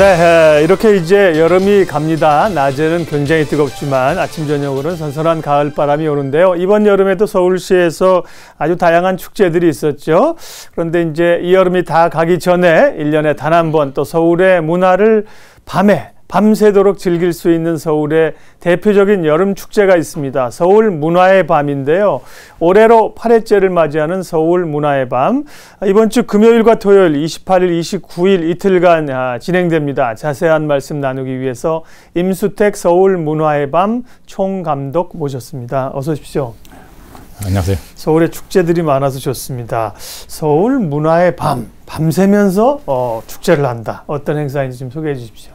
네, 이렇게 이제 여름이 갑니다. 낮에는 굉장히 뜨겁지만 아침 저녁으로는 선선한 가을바람이 오는데요. 이번 여름에도 서울시에서 아주 다양한 축제들이 있었죠. 그런데 이제 이 여름이 다 가기 전에 1년에 단 한 번 또 서울의 문화를 밤새도록 즐길 수 있는 서울의 대표적인 여름 축제가 있습니다. 서울 문화의 밤인데요. 올해로 8회째를 맞이하는 서울 문화의 밤. 이번 주 금요일과 토요일 28일, 29일 이틀간 진행됩니다. 자세한 말씀 나누기 위해서 임수택 서울 문화의 밤 총감독 모셨습니다. 어서 오십시오. 안녕하세요. 서울에 축제들이 많아서 좋습니다. 서울 문화의 밤, 밤새면서 축제를 한다. 어떤 행사인지 좀 소개해 주십시오.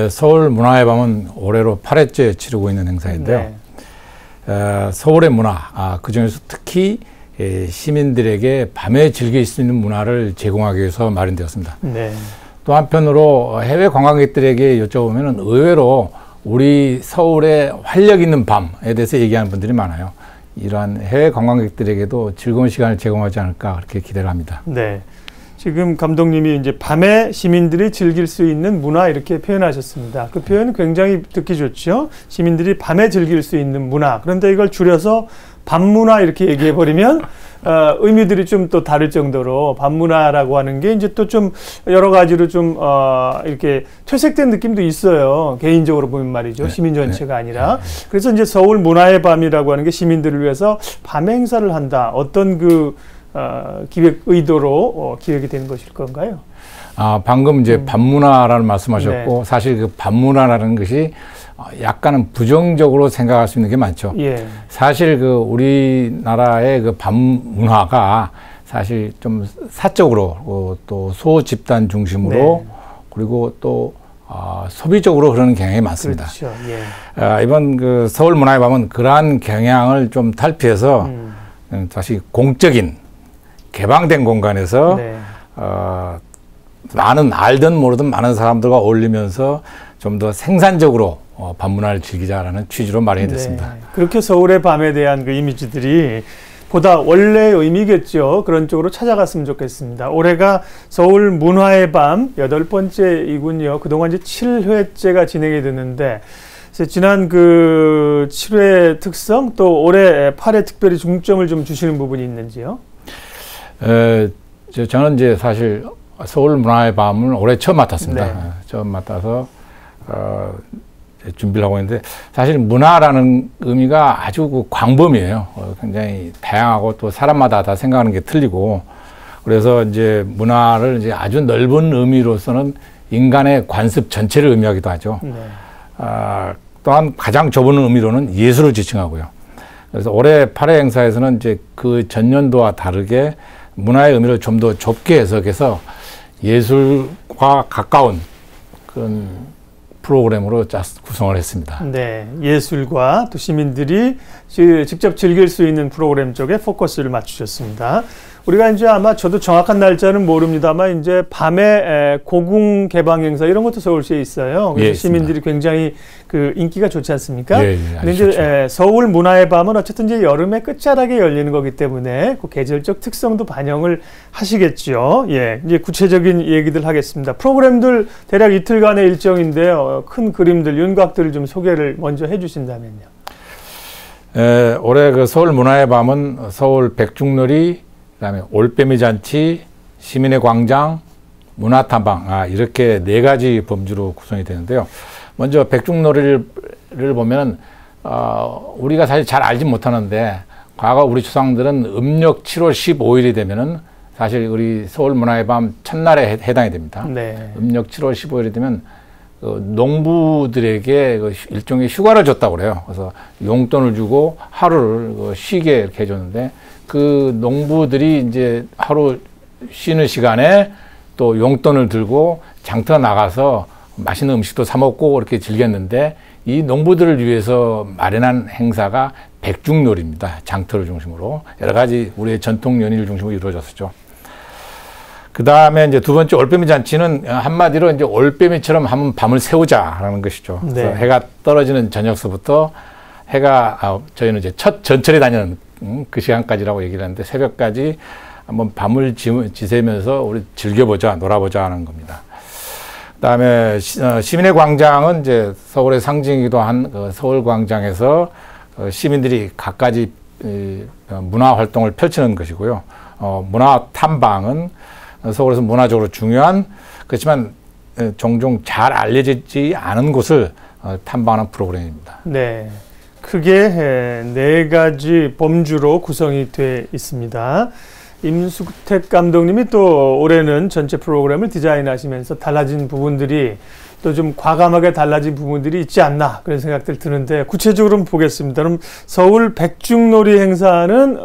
서울 문화의 밤은 올해로 8회째 치르고 있는 행사인데요. 네. 서울의 문화, 그중에서 특히 시민들에게 밤에 즐길 수 있는 문화를 제공하기 위해서 마련되었습니다. 네. 또 한편으로 해외 관광객들에게 여쭤보면 의외로 우리 서울의 활력 있는 밤에 대해서 얘기하는 분들이 많아요. 이러한 해외 관광객들에게도 즐거운 시간을 제공하지 않을까 그렇게 기대를 합니다. 네. 지금 감독님이 이제 밤에 시민들이 즐길 수 있는 문화 이렇게 표현하셨습니다. 그 표현 굉장히 듣기 좋죠. 시민들이 밤에 즐길 수 있는 문화. 그런데 이걸 줄여서 밤문화 이렇게 얘기해 버리면 의미들이 좀 또 다를 정도로 밤문화라고 하는 게 이제 또 좀 여러 가지로 좀 이렇게 퇴색된 느낌도 있어요. 개인적으로 보면 말이죠. 네. 시민 전체가 아니라. 그래서 이제 서울 문화의 밤이라고 하는 게 시민들을 위해서 밤 행사를 한다. 어떤 기획 의도로 기획이 되는 것일 건가요? 방금 이제 밤문화라는 말씀하셨고, 네. 사실 그 밤문화라는 것이 약간은 부정적으로 생각할 수 있는 게 많죠. 예. 사실 그 우리나라의 그 밤문화가 사실 좀 사적으로 또 소집단 중심으로 네. 그리고 또 소비적으로 그러는 경향이 많습니다. 그렇죠. 예. 이번 그 서울 문화의 밤은 그러한 경향을 좀 탈피해서 다시 공적인 개방된 공간에서 네. 많은 알든 모르든 많은 사람들과 어울리면서 좀 더 생산적으로 밤문화를 즐기자라는 취지로 마련이 됐습니다. 네. 그렇게 서울의 밤에 대한 그 이미지들이 보다 원래의 의미겠죠. 그런 쪽으로 찾아갔으면 좋겠습니다. 올해가 서울 문화의 밤 8번째이군요. 그동안 이제 7회째가 진행이 됐는데 지난 그 7회 특성 또 올해 8회 특별히 중점을 좀 주시는 부분이 있는지요? 저는 이제 사실 서울 문화의 밤을 올해 처음 맡았습니다. 네. 처음 맡아서 준비를 하고 있는데 사실 문화라는 의미가 아주 그 광범위해요. 굉장히 다양하고 또 사람마다 다 생각하는 게 틀리고 그래서 이제 문화를 이제 아주 넓은 의미로서는 인간의 관습 전체를 의미하기도 하죠. 네. 또한 가장 좁은 의미로는 예술을 지칭하고요. 그래서 올해 8회 행사에서는 이제 그 전년도와 다르게 문화의 의미를 좀 더 좁게 해석해서 예술과 가까운 그런 프로그램으로 구성을 했습니다. 네, 예술과 또 시민들이 직접 즐길 수 있는 프로그램 쪽에 포커스를 맞추셨습니다. 우리가 이제 아마 저도 정확한 날짜는 모릅니다만 이제 밤에 고궁 개방 행사 이런 것도 서울시에 있어요. 그래서 예, 시민들이 굉장히 그 인기가 좋지 않습니까? 예, 근데 이제 서울 문화의 밤은 어쨌든 이제 여름의 끝자락에 열리는 거기 때문에 그 계절적 특성도 반영을 하시겠죠. 예, 이제 구체적인 얘기들 하겠습니다. 프로그램들 대략 이틀간의 일정인데요. 큰 그림들, 윤곽들을 좀 소개를 먼저 해주신다면요. 올해 그 서울 문화의 밤은 서울 백중놀이 그다음에 올빼미 잔치, 시민의 광장, 문화탐방 이렇게 4가지 범주로 구성이 되는데요. 먼저 백중놀이를 보면 우리가 사실 잘 알지 못하는데 과거 우리 조상들은 음력 7월 15일이 되면은 사실 우리 서울 문화의 밤 첫날에 해당이 됩니다. 네. 음력 7월 15일이 되면 농부들에게 일종의 휴가를 줬다고 그래요. 그래서 용돈을 주고 하루를 쉬게 이렇게 해줬는데 그 농부들이 이제 하루 쉬는 시간에 또 용돈을 들고 장터 나가서 맛있는 음식도 사 먹고 이렇게 즐겼는데 이 농부들을 위해서 마련한 행사가 백중놀이입니다. 장터를 중심으로 여러 가지 우리의 전통 연희를 중심으로 이루어졌었죠. 그 다음에 이제 두 번째 올빼미 잔치는 한마디로 이제 올빼미처럼 한번 밤을 새우자라는 것이죠. 네. 그래서 해가 떨어지는 저녁서부터 해가 저희는 이제 첫 전철에 다니는 그 시간까지라고 얘기를 하는데 새벽까지 한번 밤을 지새면서 우리 즐겨보자, 놀아보자 하는 겁니다. 그다음에 시민의 광장은 이제 서울의 상징이기도 한 서울 광장에서 시민들이 갖가지 문화 활동을 펼치는 것이고요. 문화 탐방은 서울에서 문화적으로 중요한 그렇지만 종종 잘 알려지지 않은 곳을 탐방하는 프로그램입니다. 네, 크게 4가지 범주로 구성이 돼 있습니다. 임수택 감독님이 또 올해는 전체 프로그램을 디자인하시면서 달라진 부분들이 또 좀 과감하게 달라진 부분들이 있지 않나 그런 생각들 드는데 구체적으로 한번 보겠습니다. 그럼 서울 백중놀이 행사는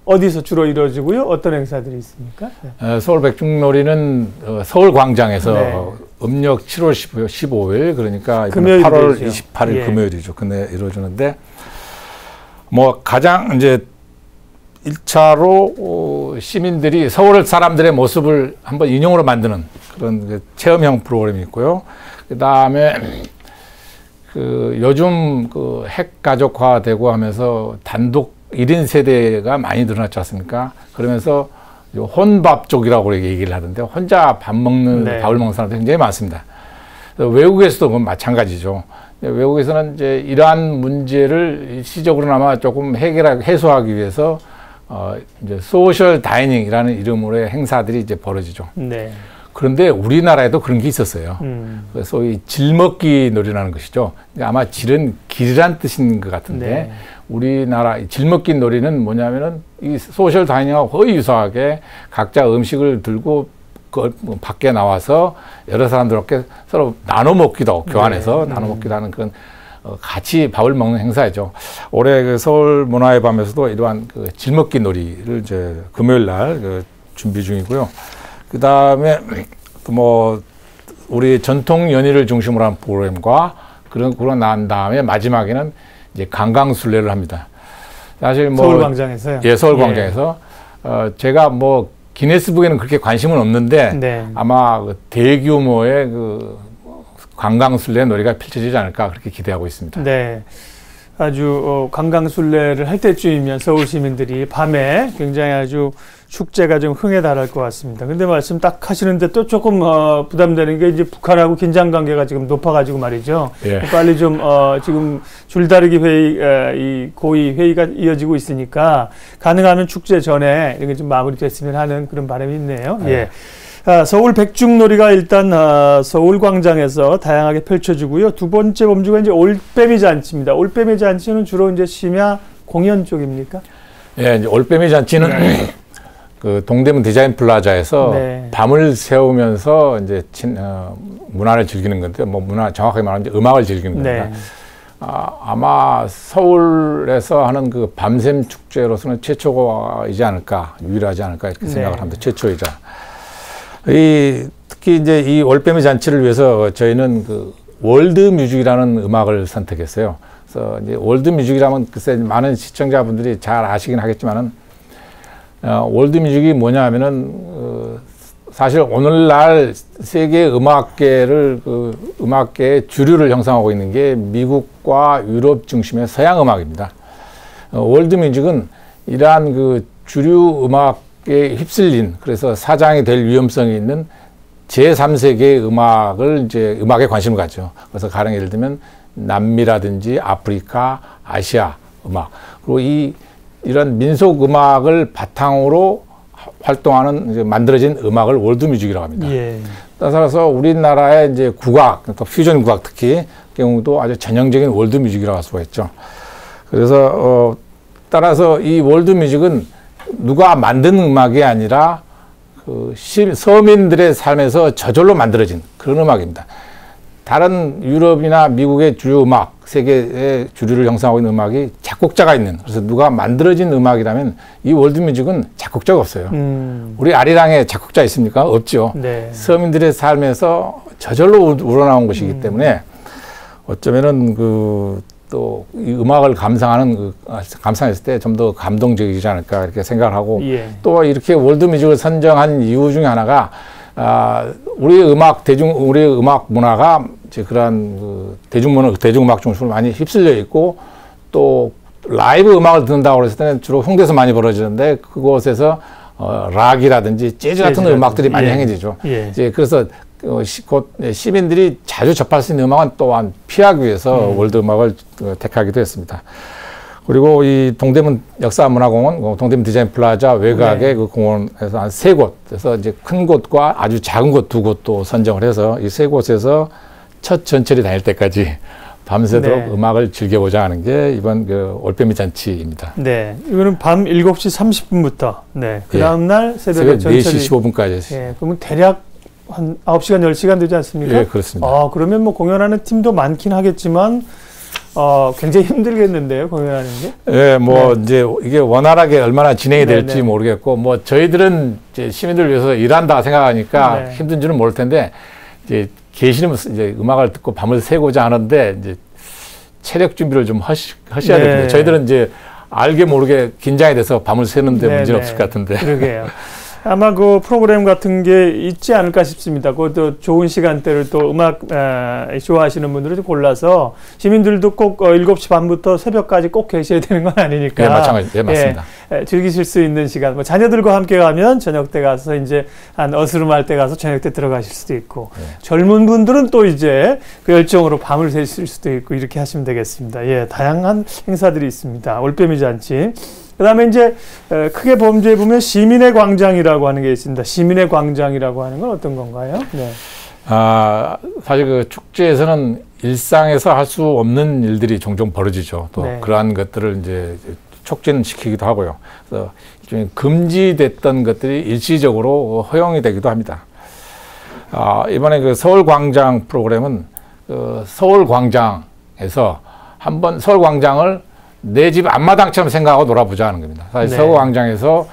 어디서 주로 이루어지고요? 어떤 행사들이 있습니까? 네. 서울 백중놀이는 서울 광장에서 네. 음력 7월 15일 그러니까 8월 28일 예. 금요일이죠. 근데 이루어지는데 뭐 가장 이제 1차로 시민들이 서울 사람들의 모습을 한번 인형으로 만드는 그런 체험형 프로그램이 있고요. 그 다음에 요즘 핵 가족화되고 하면서 단독 1인 세대가 많이 늘어났지 않습니까? 그러면서 혼밥족이라고 얘기를 하던데 혼자 네. 밥을 먹는 사람들이 굉장히 많습니다. 외국에서도 그건 마찬가지죠. 외국에서는 이제 이러한 문제를 시적으로나마 조금 해소하기 위해서 이제 소셜 다이닝이라는 이름으로의 행사들이 이제 벌어지죠. 네. 그런데 우리나라에도 그런 게 있었어요. 소위 질먹기 놀이라는 것이죠. 그러니까 아마 질은 길이란 뜻인 것 같은데 네. 우리나라 질먹기 놀이는 뭐냐면은 이 소셜 다이닝하고 거의 유사하게 각자 음식을 들고 밖에 나와서 여러 사람들께 서로 나눠 먹기도 교환해서 나눠 먹기도 하는 그런 같이 밥을 먹는 행사이죠. 올해 서울 문화의 밤에서도 이러한 질먹기 놀이를 이제 금요일 날 준비 중이고요. 그 다음에 뭐 우리 전통 연희를 중심으로 한 프로그램과 그런 난 다음에 마지막에는 이제 관광순례를 합니다. 사실 뭐 서울 광장에서요. 예, 서울 광장에서 제가 뭐 기네스북에는 그렇게 관심은 없는데 네. 아마 대규모의 관광순례 놀이가 펼쳐지지 않을까 그렇게 기대하고 있습니다. 네. 아주 관광순례를 할 때쯤이면 서울 시민들이 밤에 굉장히 아주 축제가 좀 흥에 달할 것 같습니다. 근데 말씀 딱 하시는데 또 조금 부담되는 게 이제 북한하고 긴장 관계가 지금 높아가지고 말이죠. 예. 빨리 좀 지금 줄다리기 회의, 이 고위 회의가 이어지고 있으니까 가능하면 축제 전에 이게 좀 마무리됐으면 하는 그런 바람이 있네요. 예. 서울 백중놀이가 일단 서울 광장에서 다양하게 펼쳐지고요. 두 번째 범주가 이제 올빼미 잔치입니다. 올빼미 잔치는 주로 이제 심야 공연 쪽입니까? 예, 이제 올빼미 잔치는 동대문 디자인 플라자에서 네. 밤을 새우면서 이제 문화를 즐기는 건데, 뭐 문화 정확하게 말하면 이제 음악을 즐기는 겁니다. 네. 아마 서울에서 하는 밤샘 축제로서는 최초이지 않을까, 유일하지 않을까 이렇게 생각을 합니다. 최초이자. 특히 이제 이 올빼미 잔치를 위해서 저희는 월드 뮤직이라는 음악을 선택했어요. 그래서 이제 월드 뮤직이라면 글쎄 많은 시청자분들이 잘 아시긴 하겠지만은 월드 뮤직이 뭐냐 하면은 사실 오늘날 세계 음악계를 음악계의 주류를 형성하고 있는 게 미국과 유럽 중심의 서양 음악입니다. 월드 뮤직은 이러한 주류 음악에 휩쓸린 그래서 사장이 될 위험성이 있는 제3세계의 음악을 이제 음악에 관심을 갖죠. 그래서 가령 예를 들면 남미라든지 아프리카, 아시아 음악 그리고 이런 민속 음악을 바탕으로 활동하는 이제 만들어진 음악을 월드 뮤직이라고 합니다. 예. 따라서 우리나라의 이제 국악, 그러니까 퓨전 국악 특히 경우도 아주 전형적인 월드 뮤직이라고 할 수가 있죠. 그래서 따라서 이 월드 뮤직은 누가 만든 음악이 아니라 서민들의 삶에서 저절로 만들어진 그런 음악입니다. 다른 유럽이나 미국의 주류 음악, 세계의 주류를 형성하고 있는 음악이 작곡자가 있는, 그래서 누가 만들어진 음악이라면 이 월드뮤직은 작곡자가 없어요. 우리 아리랑에 작곡자 있습니까? 없죠. 네. 서민들의 삶에서 저절로 우러나온 것이기 때문에 어쩌면은 또 이 음악을 감상했을 때 좀 더 감동적이지 않을까 이렇게 생각을 하고 예. 또 이렇게 월드뮤직을 선정한 이유 중에 하나가 우리의 음악 문화가 이제 그러한 대중음악 중심으로 많이 휩쓸려 있고 또 라이브 음악을 듣는다고 그랬을 때는 주로 홍대에서 많이 벌어지는데 그곳에서 락이라든지 재즈 같은 음악들이 많이 행해지죠. 예. 이제 그래서 곧 시민들이 자주 접할 수 있는 음악은 또한 피하기 위해서 월드 음악을 택하기도 했습니다. 그리고 이 동대문 역사문화공원, 동대문 디자인 플라자 외곽의 네. 그 공원에서 한 3곳에서 이제 큰 곳과 아주 작은 곳 2곳도 선정을 해서 이 3곳에서 첫 전철이 다닐 때까지 밤새도록 네. 음악을 즐겨보자 하는 게 이번 그 올빼미 잔치입니다. 네. 이거는 밤 7시 30분부터, 네. 그 다음날 새벽 4시 15분까지. 예. 그러면 대략 한 9시간, 10시간 되지 않습니까? 예, 그렇습니다. 그러면 뭐 공연하는 팀도 많긴 하겠지만, 굉장히 힘들겠는데요, 공연하는 게? 예, 뭐, 네. 이제 이게 원활하게 얼마나 진행이 될지 모르겠고, 뭐, 저희들은 이제 시민들을 위해서 일한다 생각하니까 네. 힘든 줄은 모를 텐데, 이제 계시는 이제 음악을 듣고 밤을 새고자 하는데, 이제 체력 준비를 좀 하셔야 네. 됩니다. 저희들은 이제 알게 모르게 긴장이 돼서 밤을 새는데 네, 문제는 네. 없을 것 같은데. 그러게요. 아마 그 프로그램 같은 게 있지 않을까 싶습니다. 그것도 좋은 시간대를 또 음악 좋아하시는 분들을 골라서 시민들도 꼭 7시 반부터 새벽까지 꼭 계셔야 되는 건 아니니까. 네, 마찬가지. 네, 맞습니다. 즐기실 수 있는 시간. 뭐 자녀들과 함께 가면 저녁 때 가서 이제 한 어스름할 때 가서 저녁 때 들어가실 수도 있고 네. 젊은 분들은 또 이제 그 열정으로 밤을 새실 수도 있고 이렇게 하시면 되겠습니다. 예, 다양한 행사들이 있습니다. 올빼미 잔치. 그다음에 이제 크게 범주에 보면 시민의 광장이라고 하는 게 있습니다. 시민의 광장이라고 하는 건 어떤 건가요? 네. 사실 그 축제에서는 일상에서 할 수 없는 일들이 종종 벌어지죠. 또 네. 그러한 것들을 이제 촉진시키기도 하고요. 그래서 일종의 금지됐던 것들이 일시적으로 허용이 되기도 합니다. 이번에 그 서울광장 프로그램은 서울광장에서 한번 서울광장을 내 집 앞마당처럼 생각하고 놀아보자 하는 겁니다. 사실 네. 서울광장에서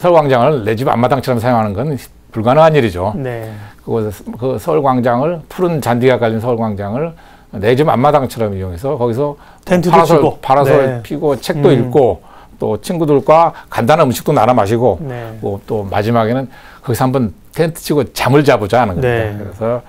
서울광장을 내 집 앞마당처럼 사용하는 건 불가능한 일이죠. 네. 그 서울광장을 푸른 잔디가 깔린 서울광장을 내 집 앞마당처럼 이용해서 거기서 텐트도 파라솔 네. 피고 책도 읽고 또 친구들과 간단한 음식도 나눠 마시고 네. 또 마지막에는 거기서 한번 텐트 치고 잠을 자보자 하는 겁니다. 네. 그래서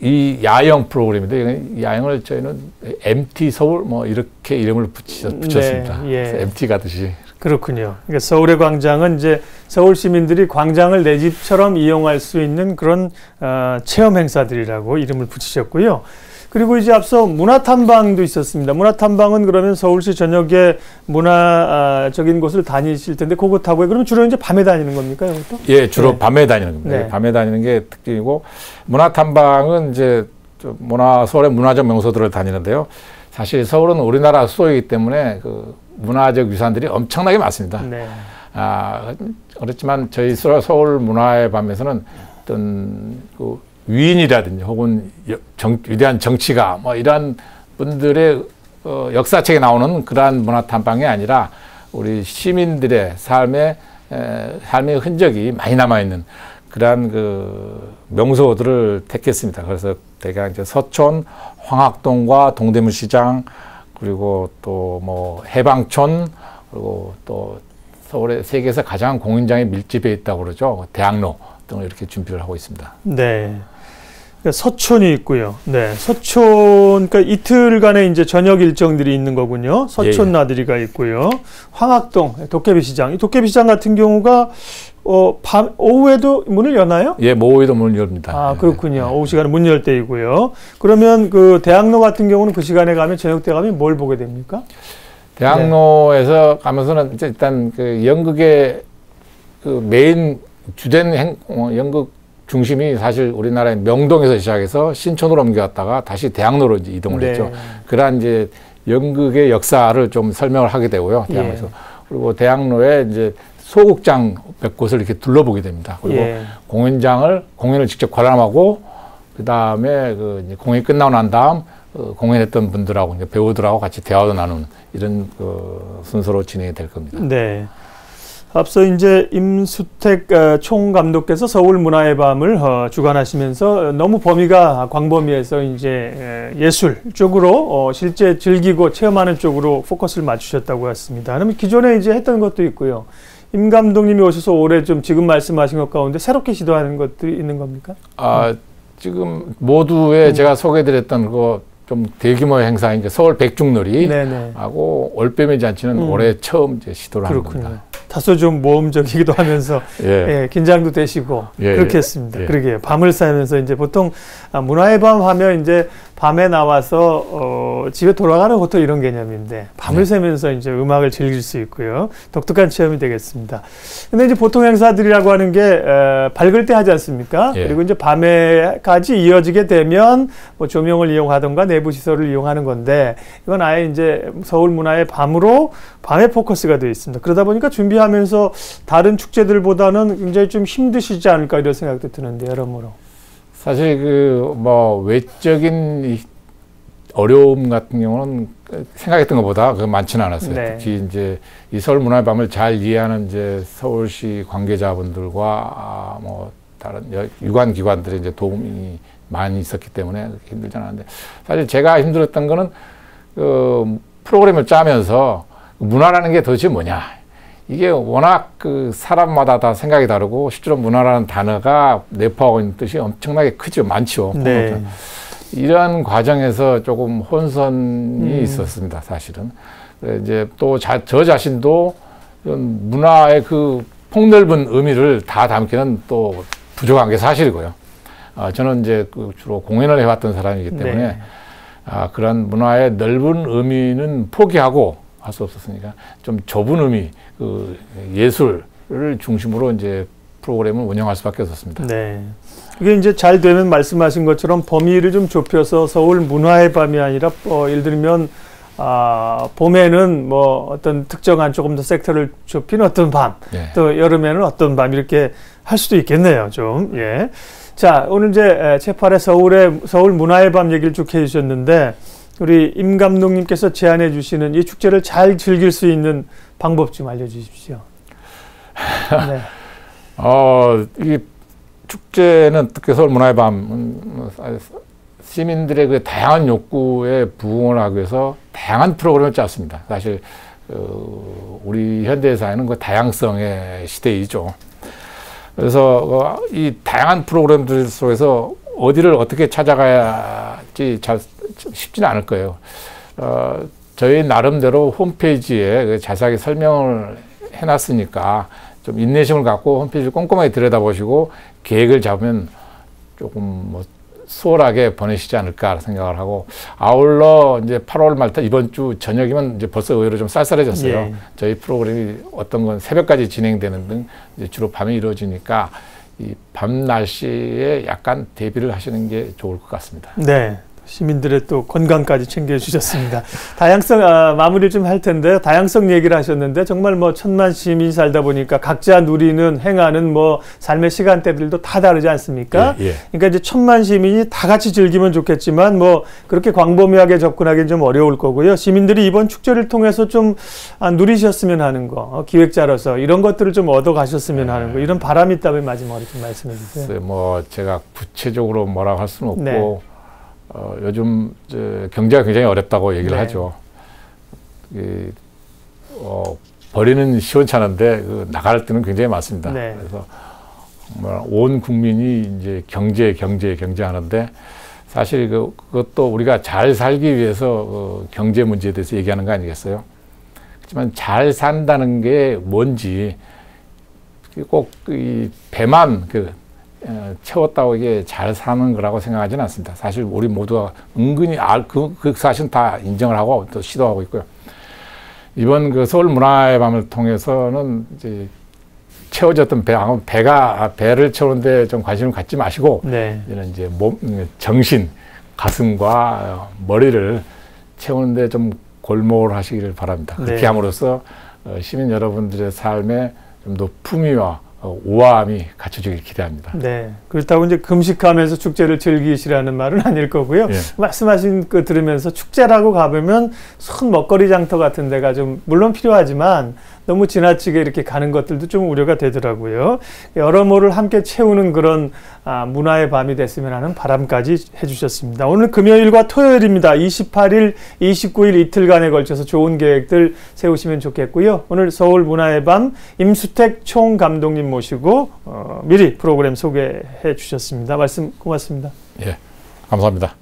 이 야영 프로그램인데 이 야영을 저희는 MT 서울 뭐 이렇게 이름을 붙였습니다. 네, 예. MT 가듯이. 그렇군요. 그러니까 서울의 광장은 이제 서울 시민들이 광장을 내 집처럼 이용할 수 있는 그런 체험 행사들이라고 이름을 붙이셨고요. 그리고 이제 앞서 문화탐방도 있었습니다. 문화탐방은 그러면 서울시 전역에 문화적인 곳을 다니실 텐데 그것하고 그러면 주로 이제 밤에 다니는 겁니까, 이것도? 예, 주로 네. 밤에 다니는 겁니다. 네. 밤에 다니는 게 특징이고 문화탐방은 이제 서울의 문화적 명소들을 다니는데요. 사실 서울은 우리나라 수도이기 때문에 그 문화적 유산들이 엄청나게 많습니다. 네. 그렇지만 저희 서울 문화의 밤에서는 어떤 그 위인이라든지 혹은 위대한 정치가 뭐 이러한 분들의 역사책에 나오는 그러한 문화 탐방이 아니라 우리 시민들의 삶의 흔적이 많이 남아 있는 그러한 그 명소들을 택했습니다. 그래서 대개 이제 서촌, 황학동과 동대문시장 그리고 또 뭐 해방촌 그리고 또 서울의 세계에서 가장 공연장이 밀집해 있다고 그러죠. 대학로 등을 이렇게 준비를 하고 있습니다. 네. 서촌이 있고요. 네. 서촌, 그러니까 이틀간의 이제 저녁 일정들이 있는 거군요. 서촌 나들이가 있고요. 황학동, 도깨비시장. 이 도깨비시장 같은 경우가, 오후에도 문을 여나요? 예, 오후에도 문을 엽니다. 그렇군요. 오후 시간에 문 열 때이고요. 그러면 그 대학로 같은 경우는 그 시간에 가면, 저녁 때 가면 뭘 보게 됩니까? 대학로에서 가면서는 일단 그 연극의 그 메인 주된 연극 중심이 사실 우리나라의 명동에서 시작해서 신촌으로 옮겨갔다가 다시 대학로로 이제 이동을 했죠. 그러한 이제 연극의 역사를 좀 설명을 하게 되고요. 대학로에서. 그리고 대학로에 이제 소극장 몇 곳을 이렇게 둘러보게 됩니다. 그리고 공연을 직접 관람하고 그다음에 그 이제 공연이 끝나고 난 다음 공연했던 분들하고 이제 배우들하고 같이 대화도 나누는 이런 그 순서로 진행이 될 겁니다. 네. 앞서 이제 임수택 총감독께서 서울 문화의 밤을 주관하시면서 너무 범위가 광범위해서 이제 예술 쪽으로 실제 즐기고 체험하는 쪽으로 포커스를 맞추셨다고 했습니다. 그러면 기존에 이제 했던 것도 있고요. 임 감독님이 오셔서 올해 좀 지금 말씀하신 것 가운데 새롭게 시도하는 것들이 있는 겁니까? 지금 모두에 제가 소개해드렸던 그 좀 대규모의 행사인 이제 서울 백중놀이 하고 올빼미 잔치는 올해 처음 이제 시도를 한 겁니다. 다소 좀 모험적이기도 하면서 예. 예, 긴장도 되시고 예, 그렇겠습니다. 예. 그러게요. 밤을 새면서 이제 보통 문화의 밤 하면 이제 밤에 나와서 집에 돌아가는 것도 이런 개념인데 밤을 네. 새면서 이제 음악을 즐길 수 있고요. 독특한 체험이 되겠습니다. 근데 이제 보통 행사들이라고 하는 게 밝을 때 하지 않습니까? 예. 그리고 이제 밤에까지 이어지게 되면 뭐 조명을 이용하던가 내부 시설을 이용하는 건데 이건 아예 이제 서울 문화의 밤으로 밤에 포커스가 되어 있습니다. 그러다 보니까 준비하면서 다른 축제들보다는 굉장히 좀 힘드시지 않을까 이런 생각도 드는데 여러모로. 사실 그 뭐 외적인 이 어려움 같은 경우는 생각했던 것보다 그 많지는 않았어요. 네. 특히 이제 이 서울 문화의 밤을 잘 이해하는 이제 서울시 관계자분들과 뭐 다른 유관 기관들의 이제 도움이 많이 있었기 때문에 그렇게 힘들지 않았는데 사실 제가 힘들었던 거는 그 프로그램을 짜면서 문화라는 게 도대체 뭐냐. 이게 워낙 그 사람마다 다 생각이 다르고 실제로 문화라는 단어가 내포하고 있는 뜻이 엄청나게 크죠. 많죠. 네. 이러한 과정에서 조금 혼선이 있었습니다. 사실은. 이제 또 저 자신도 문화의 그 폭넓은 의미를 다 담기는 또 부족한 게 사실이고요. 저는 이제 그 주로 공연을 해왔던 사람이기 때문에 네. 그런 문화의 넓은 의미는 포기하고 할 수 없었으니까 좀 좁은 의미, 그 예술을 중심으로 이제 프로그램을 운영할 수밖에 없었습니다. 네. 이게 이제 잘 되면 말씀하신 것처럼 범위를 좀 좁혀서 서울 문화의 밤이 아니라 예를 들면 봄에는 뭐 어떤 특정한 조금 더 섹터를 좁힌 어떤 밤, 네. 또 여름에는 어떤 밤 이렇게 할 수도 있겠네요. 좀 예. 자, 오늘 이제 제8회 서울 문화의 밤 얘기를 쭉 해주셨는데 우리 임 감독님께서 제안해 주시는 이 축제를 잘 즐길 수 있는 방법 좀 알려주십시오. 네. 이 축제는 특히 서울 문화의 밤 시민들의 그 다양한 욕구에 부응을 하기 위해서 다양한 프로그램을 짰습니다. 사실 우리 현대 사회는 그 다양성의 시대이죠. 그래서 이 다양한 프로그램들 속에서 어디를 어떻게 찾아가야지 잘 쉽지는 않을 거예요. 저희 나름대로 홈페이지에 자세하게 설명을 해놨으니까 좀 인내심을 갖고 홈페이지를 꼼꼼하게 들여다보시고 계획을 잡으면 조금 뭐 수월하게 보내시지 않을까 생각을 하고 아울러 이제 8월 말부터 이번 주 저녁이면 이제 벌써 의외로 좀 쌀쌀해졌어요. 예. 저희 프로그램이 어떤 건 새벽까지 진행되는 등 이제 주로 밤에 이루어지니까 이 밤 날씨에 약간 대비를 하시는 게 좋을 것 같습니다. 네. 시민들의 또 건강까지 챙겨주셨습니다. 다양성, 마무리 좀 할 텐데요. 다양성 얘기를 하셨는데, 정말 뭐 1000만 시민이 살다 보니까 각자 누리는, 행하는 뭐 삶의 시간대들도 다 다르지 않습니까? 예, 예. 그러니까 이제 1000만 시민이 다 같이 즐기면 좋겠지만, 뭐 그렇게 광범위하게 접근하기는 좀 어려울 거고요. 시민들이 이번 축제를 통해서 좀 누리셨으면 하는 거, 기획자로서 이런 것들을 좀 얻어 가셨으면 하는 거, 이런 바람이 있다면 마지막으로 좀 말씀해 주세요. 뭐 제가 구체적으로 뭐라고 할 수는 없고, 네. 요즘 경제가 굉장히 어렵다고 얘기를 네. 하죠. 버리는 시원찮은데 나갈 때는 굉장히 많습니다. 네. 그래서 정말 온 국민이 이제 경제 하는데 사실 그것도 우리가 잘 살기 위해서 경제 문제에 대해서 얘기하는 거 아니겠어요? 하지만 잘 산다는 게 뭔지 꼭 이 배만 채웠다고 이게 잘 사는 거라고 생각하지는 않습니다. 사실 우리 모두가 은근히 그 사실은 다 인정을 하고 또 시도하고 있고요. 이번 그 서울 문화의 밤을 통해서는 이제 채워졌던 배를 채우는데 좀 관심을 갖지 마시고, 네. 이제는 이제 정신, 가슴과 머리를 채우는데 좀 골몰 하시기를 바랍니다. 그렇게 네. 함으로써 시민 여러분들의 삶에 좀 더 품위와 우아함이 갖춰지길 기대합니다. 네. 그렇다고 이제 금식하면서 축제를 즐기시라는 말은 아닐 거고요. 예. 말씀하신 거 들으면서 축제라고 가보면 손 먹거리 장터 같은 데가 좀 물론 필요하지만 너무 지나치게 이렇게 가는 것들도 좀 우려가 되더라고요. 여러모를 함께 채우는 그런 문화의 밤이 됐으면 하는 바람까지 해주셨습니다. 오늘 금요일과 토요일입니다. 28일, 29일 이틀간에 걸쳐서 좋은 계획들 세우시면 좋겠고요. 오늘 서울 문화의 밤 임수택 총감독님 모시고 미리 프로그램 소개해 주셨습니다. 말씀 고맙습니다. 예, 감사합니다.